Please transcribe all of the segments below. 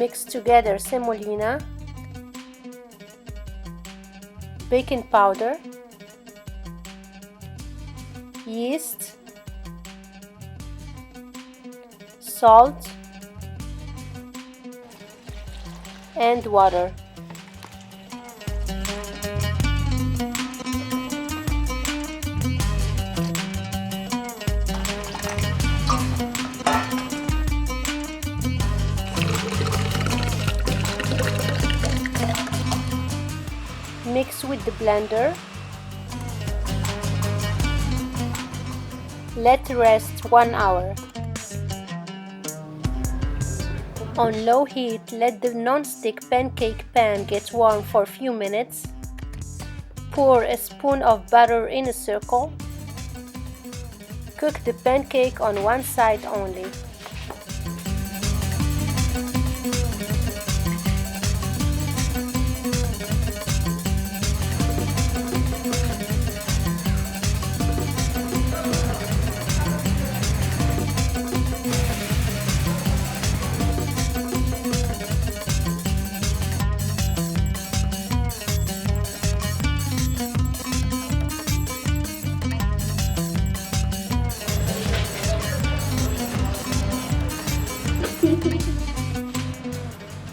Mix together semolina, baking powder, yeast, salt, and water. Mix with the blender. Let rest 1 hour. On low heat, let the non-stick pancake pan get warm for a few minutes. Pour a spoon of butter in a circle. Cook the pancake on one side only.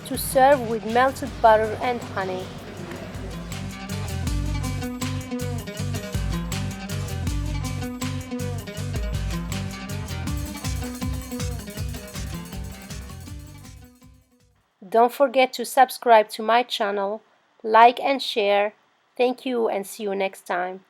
To serve with melted butter and honey. Don't forget to subscribe to my channel, like and share. Thank you and see you next time.